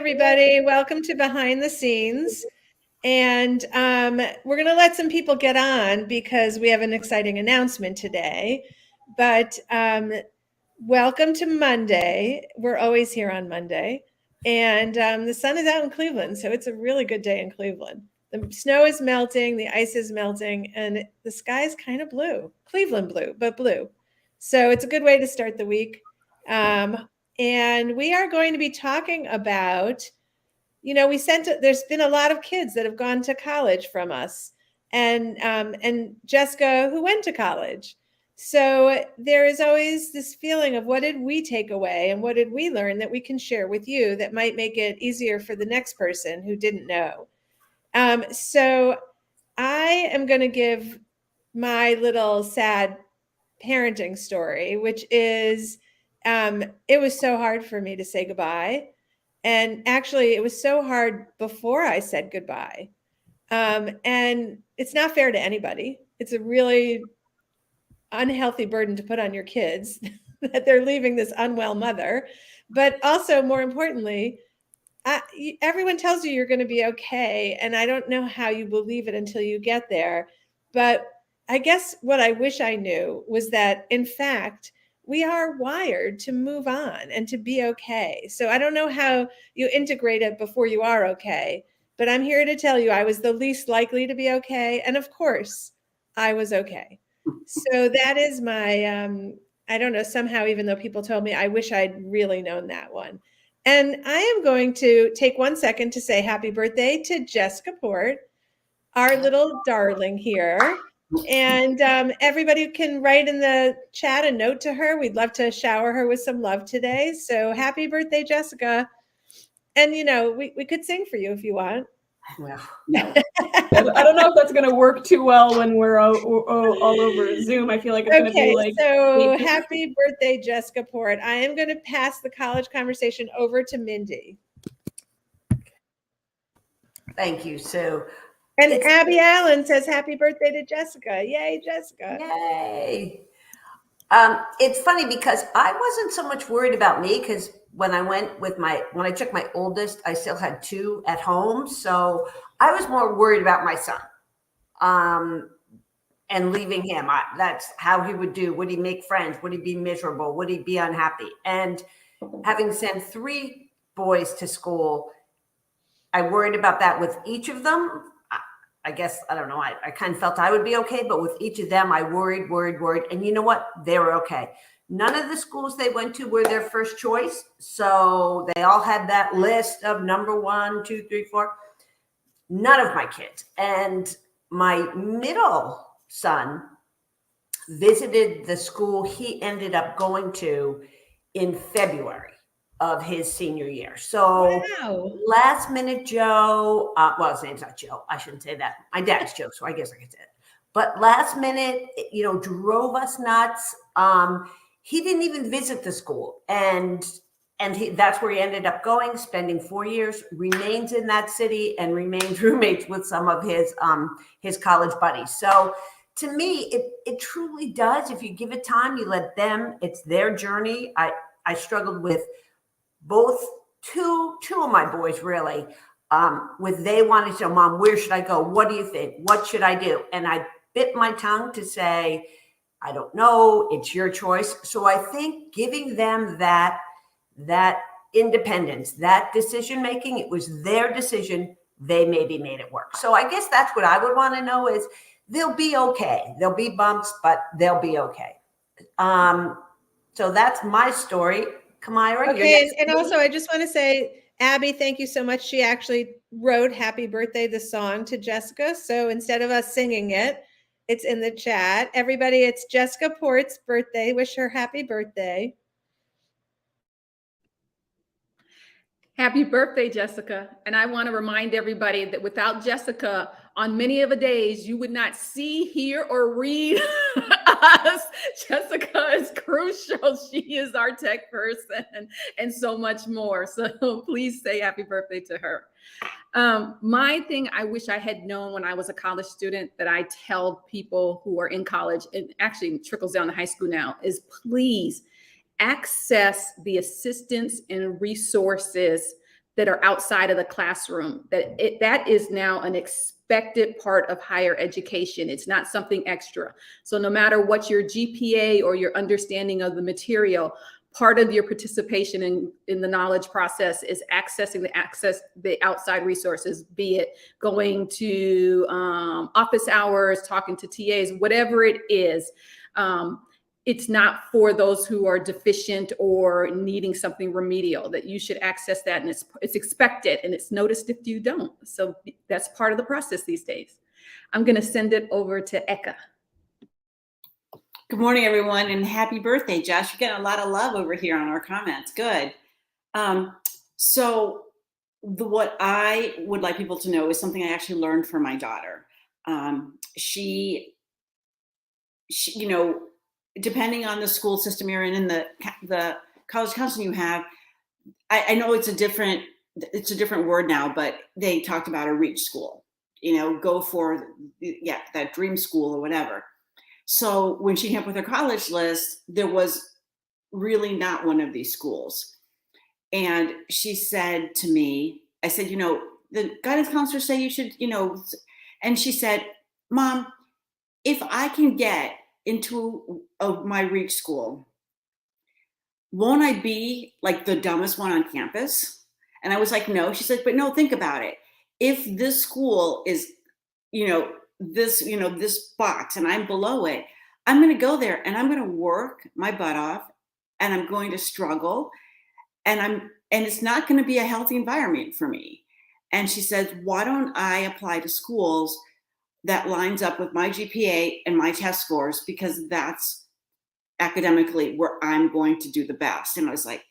everybody. Welcome to Behind the Scenes. And we're going to let some people get on because we have an exciting announcement today. But welcome to Monday. We're always here on Monday. And the sun is out in Cleveland, so it's a really good day in Cleveland. The snow is melting, the ice is melting, and the sky is kind of blue. Cleveland blue, but blue. So it's a good way to start the week. And we are going to be talking about, there's been a lot of kids that have gone to college from us, and Jessica, who went to college. So there is always this feeling of what did we take away and what did we learn that we can share with you that might make it easier for the next person who didn't know. So I am going to give my little sad parenting story, which is it was so hard for me to say goodbye. And actually, it was so hard before I said goodbye. And it's not fair to anybody. It's a really unhealthy burden to put on your kids that they're leaving this unwell mother. But also, more importantly, everyone tells you you're going to be okay. And I don't know how you believe it until you get there. But I guess what I wish I knew was that, in fact, we are wired to move on and to be okay. So I don't know how you integrate it before you are okay, but I'm here to tell you I was the least likely to be okay. And of course, I was okay. So that is my, I don't know, somehow, even though people told me, I wish I'd really known that one. And I am going to take 1 second to say happy birthday to Jessica Port, our little darling here. And everybody can write in the chat a note to her. We'd love to shower her with some love today. So happy birthday, Jessica. And, we could sing for you if you want. Well, no. I don't know if that's going to work too well when we're all over Zoom. I feel like it's going to be like... So happy birthday, Jessica Port. I am going to pass the college conversation over to Mindy. Thank you, Sue. And Abby Allen says happy birthday to Jessica. Yay, Jessica. Yay. It's funny because I wasn't so much worried about me because when I took my oldest, I still had two at home. So I was more worried about my son and leaving him. That's how he would do. Would he make friends? Would he be miserable? Would he be unhappy? And having sent 3 boys to school, I worried about that with each of them. I guess, I don't know, I kind of felt I would be okay, but with each of them, I worried. And you know what? They were okay. None of the schools they went to were their first choice. So they all had that list of number 1, 2, 3, 4. None of my kids. And my middle son visited the school he ended up going to in February of his senior year. So last minute Joe, well, his name's not Joe. I shouldn't say that. My dad's Joe, so I guess I could say it. But last minute, drove us nuts. He didn't even visit the school. And that's where he ended up going, spending 4 years, remains in that city and remains roommates with some of his college buddies. So to me, it truly does. If you give it time, you let them, it's their journey. I struggled with both two of my boys really, with they wanted to know, Mom, where should I go? What do you think? What should I do? And I bit my tongue to say, I don't know, it's your choice. So I think giving them that independence, that decision-making, it was their decision, they maybe made it work. So I guess that's what I would want to know is they'll be okay. There'll be bumps, but they'll be okay. So that's my story. Kamira. Okay, and also I just want to say, Abby, thank you so much. She actually wrote Happy Birthday, the song, to Jessica. So instead of us singing it, it's in the chat. Everybody, it's Jessica Port's birthday. Wish her happy birthday. Happy birthday, Jessica. And I want to remind everybody that without Jessica, on many of the days, you would not see, hear, or read us. Jessica is crucial. She is our tech person and so much more. So please say happy birthday to her. My thing I wish I had known when I was a college student that I tell people who are in college, and actually trickles down to high school now, is please access the assistance and resources that are outside of the classroom, that is now an expected part of higher education. It's not something extra. So no matter what your GPA or your understanding of the material, part of your participation in the knowledge process is accessing the outside resources, be it going to office hours, talking to TAs, whatever it is. It's not for those who are deficient or needing something remedial, that you should access that, and it's expected, and it's noticed if you don't. So that's part of the process these days. I'm going to send it over to Eka. Good morning, everyone, and happy birthday, Josh. You're getting a lot of love over here on our comments. Good. What I would like people to know is something I actually learned from my daughter. She, you know, depending on the school system you're in and the college counseling you have, I know it's a different word now, but they talked about a reach school, you know, go for, that dream school or whatever. So when she came up with her college list, there was really not one of these schools. And she said to me, I said, you know, the guidance counselors say you should, you know, and she said, Mom, if I can get into my reach school, won't I be like the dumbest one on campus? And I was like, no. She said, but no, think about it. If this school is, this box and I'm below it, I'm going to go there and I'm going to work my butt off and I'm going to struggle and it's not going to be a healthy environment for me. And she says, why don't I apply to schools that lines up with my GPA and my test scores, because that's academically where I'm going to do the best. And I was like,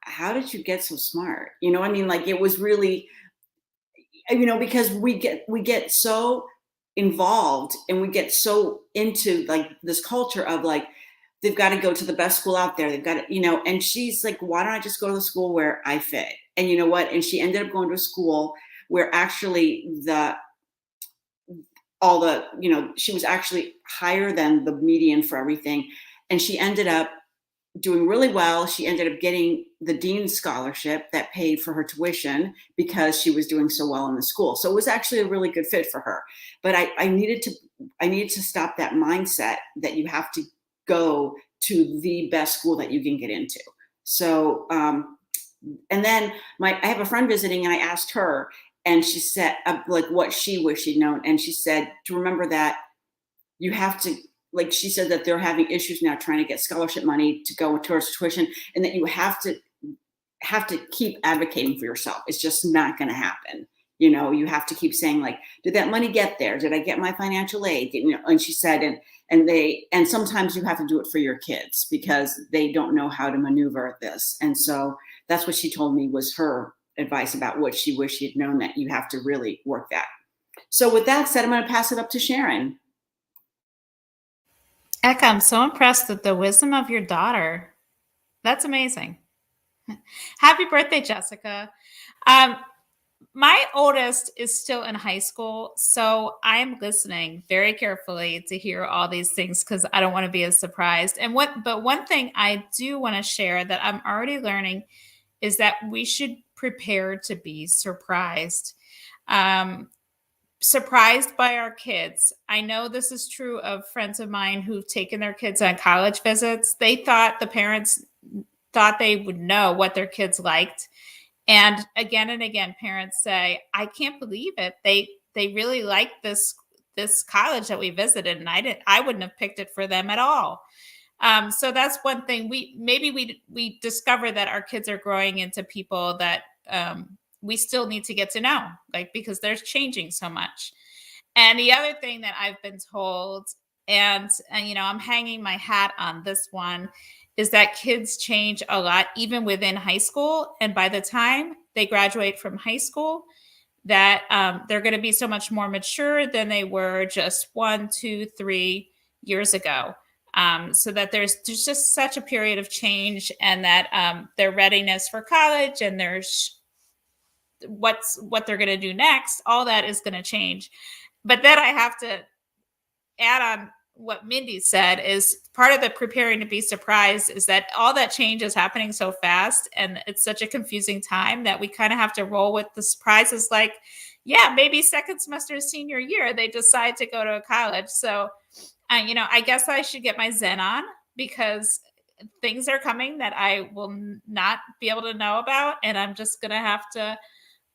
how did you get so smart? You know, I mean, like, it was really, because we get so involved and we get so into like this culture of like, they've got to go to the best school out there. They've got to, and she's like, why don't I just go to the school where I fit? And you know what? And she ended up going to a school where actually she was actually higher than the median for everything. And she ended up doing really well. She ended up getting the dean's scholarship that paid for her tuition because she was doing so well in the school. So it was actually a really good fit for her. But I needed to stop that mindset that you have to go to the best school that you can get into. So, and then I have a friend visiting and I asked her, and she said, like, what she wished she'd known. And she said to remember that you have to, like, she said that they're having issues now trying to get scholarship money to go towards tuition, and that you have to keep advocating for yourself. It's just not going to happen. You have to keep saying, like, did that money get there? Did I get my financial aid? And she said, and sometimes you have to do it for your kids because they don't know how to maneuver this. And so that's what she told me was her advice about what she wished she'd known, that you have to really work that. So with that said, I'm going to pass it up to Sharon. Eka, I'm so impressed with the wisdom of your daughter. That's amazing. Happy birthday, Jessica. My oldest is still in high school, so I am listening very carefully to hear all these things because I don't want to be as surprised. But one thing I do want to share that I'm already learning is that we should prepare to be surprised. Surprised by our kids. I know this is true of friends of mine who've taken their kids on college visits. The parents thought they would know what their kids liked. And again, parents say, I can't believe it. They really liked this college that we visited, and I wouldn't have picked it for them at all. So that's one thing we discover that our kids are growing into people that we still need to get to know, like, because they're changing so much. And the other thing that I've been told, and I'm hanging my hat on this one, is that kids change a lot, even within high school. And by the time they graduate from high school, that they're going to be so much more mature than they were just 1, 2, 3 years ago. So that there's just such a period of change, and that their readiness for college and what they're going to do next, all that is going to change. But then I have to add on what Mindy said is part of the preparing to be surprised is that all that change is happening so fast, and it's such a confusing time that we kind of have to roll with the surprises. Like, yeah, maybe second semester senior year, they decide to go to a college. So, I guess I should get my Zen on, because things are coming that I will not be able to know about. And I'm just going to have to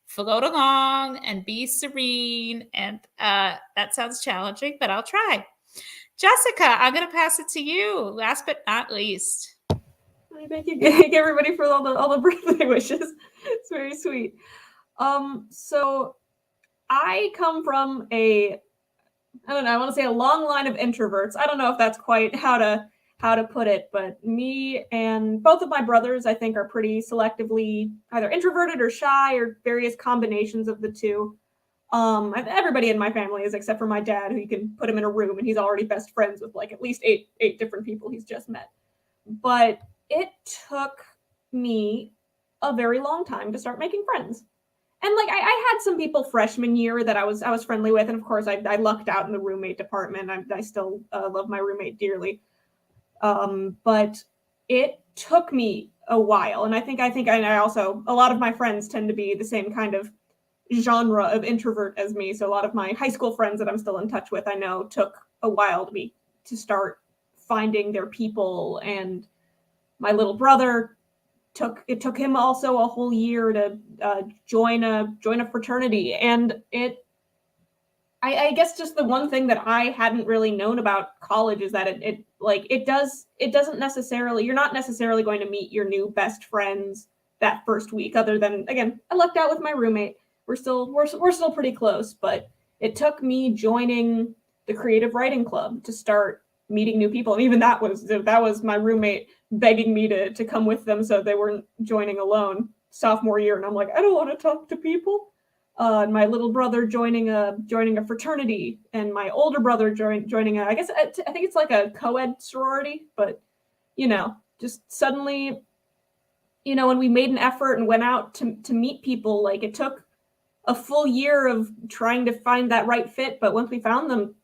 float along and be serene. And that sounds challenging, but I'll try. Jessica, I'm going to pass it to you. Last but not least. Thank you, everybody, for all the birthday wishes. It's very sweet. So I come from I want to say a long line of introverts. I don't know if that's quite how to put it, but me and both of my brothers, I think, are pretty selectively either introverted or shy, or various combinations of the two. Everybody in my family is, except for my dad, who you can put him in a room and he's already best friends with like at least eight different people he's just met. But it took me a very long time to start making friends. And like I had some people freshman year that I was friendly with, and of course I lucked out in the roommate department. I still love my roommate dearly, but it took me a while. And I think I also, a lot of my friends tend to be the same kind of genre of introvert as me. So a lot of my high school friends that I'm still in touch with, I know took a while to start finding their people. And my little brother it took him also a whole year to join a fraternity. And I guess just the one thing that I hadn't really known about college is that it doesn't necessarily, you're not necessarily going to meet your new best friends that first week, other than, again, I lucked out with my roommate. We're still pretty close, but it took me joining the creative writing club to start meeting new people. And even that was my roommate begging me to come with them so they weren't joining alone sophomore year. And I'm like, I don't want to talk to people. And my little brother joining a fraternity, and my older brother joining I think it's like a co-ed sorority, but just suddenly, when we made an effort and went out to meet people, like it took a full year of trying to find that right fit. But once we found them,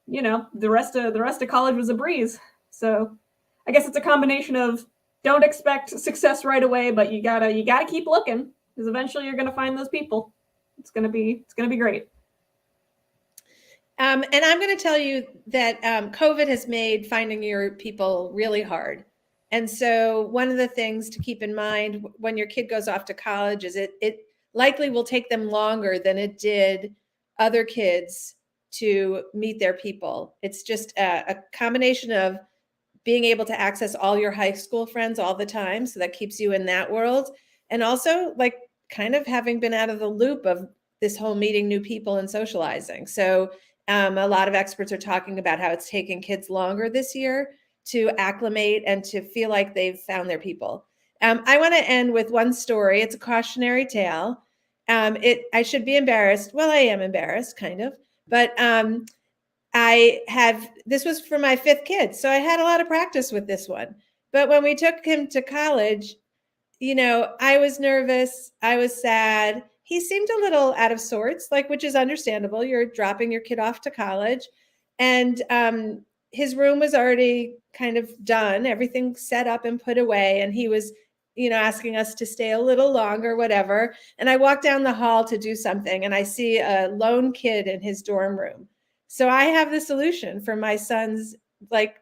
the rest of college was a breeze. So I guess it's a combination of don't expect success right away, but you gotta keep looking, because eventually you're gonna find those people. It's gonna be great. And I'm going to tell you that COVID has made finding your people really hard. And so one of the things to keep in mind when your kid goes off to college is it likely will take them longer than it did other kids to meet their people. It's just a combination of being able to access all your high school friends all the time. So that keeps you in that world. And also like kind of having been out of the loop of this whole meeting new people and socializing. So a lot of experts are talking about how it's taking kids longer this year to acclimate and to feel like they've found their people. I want to end with one story. It's a cautionary tale. I should be embarrassed. Well, I am embarrassed, kind of. But this was for my 5th kid. So I had a lot of practice with this one. But when we took him to college, I was nervous. I was sad. He seemed a little out of sorts, which is understandable. You're dropping your kid off to college. And his room was already kind of done, everything set up and put away. And he was, asking us to stay a little longer, whatever. And I walked down the hall to do something, and I see a lone kid in his dorm room. So I have the solution for my son's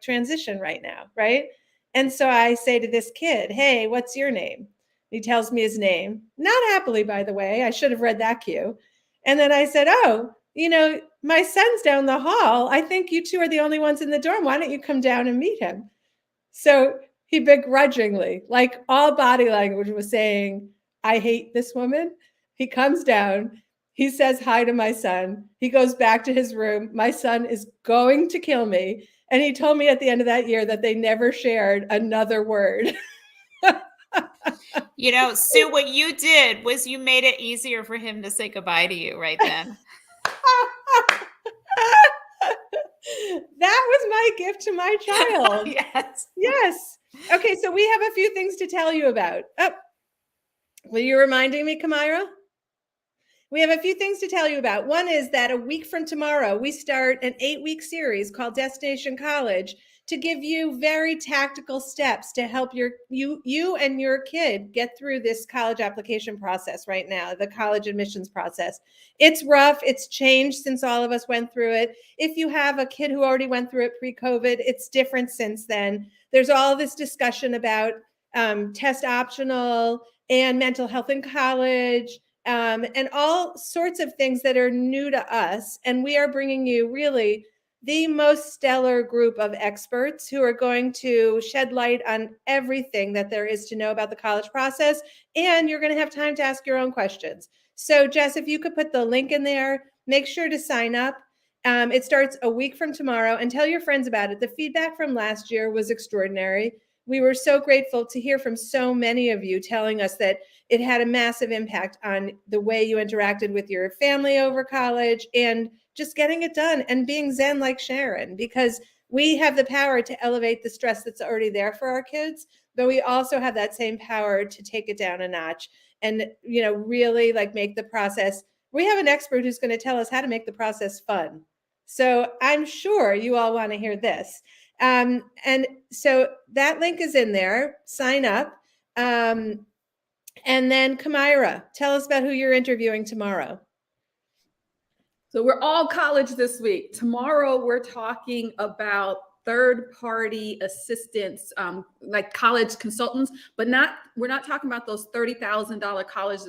transition right now, right? And so I say to this kid, hey, what's your name? He tells me his name, not happily, by the way. I should have read that cue. And then I said, oh, my son's down the hall. I think you two are the only ones in the dorm. Why don't you come down and meet him? So he begrudgingly, all body language was saying, I hate this woman. He comes down. He says hi to my son. He goes back to his room. My son is going to kill me. And he told me at the end of that year that they never shared another word. Sue, what you did was you made it easier for him to say goodbye to you right then. That was my gift to my child. Yes. Yes. Okay, so we have a few things to tell you about. Oh, were you reminding me, Kamira? we have a few things to tell you about. One is that a week from tomorrow, we start an 8-week series called Destination College to give you very tactical steps to help you and your kid get through this college application process right now, the college admissions process. It's rough. It's changed since all of us went through it. If you have a kid who already went through it pre-COVID, it's different since then. There's all this discussion about test optional and mental health in college, and all sorts of things that are new to us. And we are bringing you really the most stellar group of experts who are going to shed light on everything that there is to know about the college process. And you're going to have time to ask your own questions. So Jess, if you could put the link in there, make sure to sign up. It starts a week from tomorrow, and tell your friends about it. The feedback from last year was extraordinary. We were so grateful to hear from so many of you telling us that it had a massive impact on the way you interacted with your family over college and just getting it done and being Zen like Sharon, because we have the power to elevate the stress that's already there for our kids, but we also have that same power to take it down a notch and, really like make the process. We have an expert who's going to tell us how to make the process fun. So I'm sure you all want to hear this. And so that link is in there. Sign up. And then Kamira, tell us about who you're interviewing tomorrow. So we're all college this week. Tomorrow, we're talking about third-party assistants, like college consultants, but we're not talking about those $30,000 college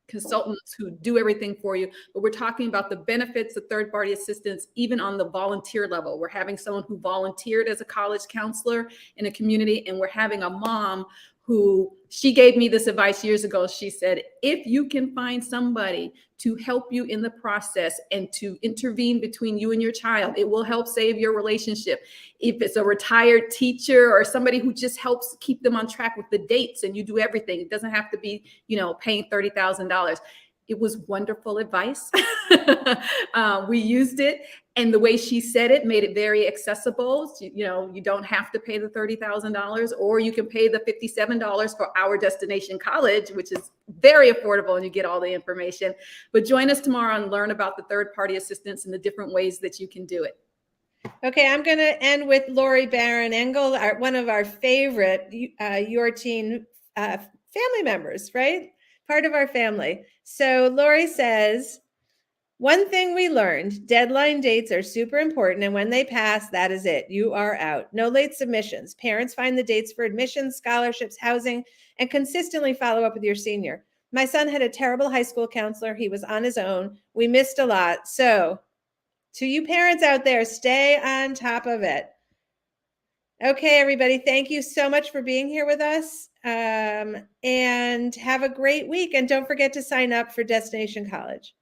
consultants who do everything for you, but we're talking about the benefits of third-party assistants, even on the volunteer level. We're having someone who volunteered as a college counselor in a community, and we're having a mom who, she gave me this advice years ago. She said, if you can find somebody to help you in the process and to intervene between you and your child, it will help save your relationship. If it's a retired teacher or somebody who just helps keep them on track with the dates and you do everything, it doesn't have to be, paying $30,000. It was wonderful advice. We used it, and the way she said it made it very accessible. You don't have to pay the $30,000, or you can pay the $57 for Our Destination College, which is very affordable, and you get all the information. But join us tomorrow and learn about the third-party assistance and the different ways that you can do it. Okay, I'm going to end with Lori Barron Engel, one of our favorite Your Teen family members, right? Part of our family. So Lori says, one thing we learned, deadline dates are super important, and when they pass, that is it. You are out. No late submissions. Parents find the dates for admissions, scholarships, housing, and consistently follow up with your senior. My son had a terrible high school counselor. He was on his own. We missed a lot. So to you parents out there, stay on top of it. Okay, everybody, thank you so much for being here with us, and have a great week. And don't forget to sign up for Destination College.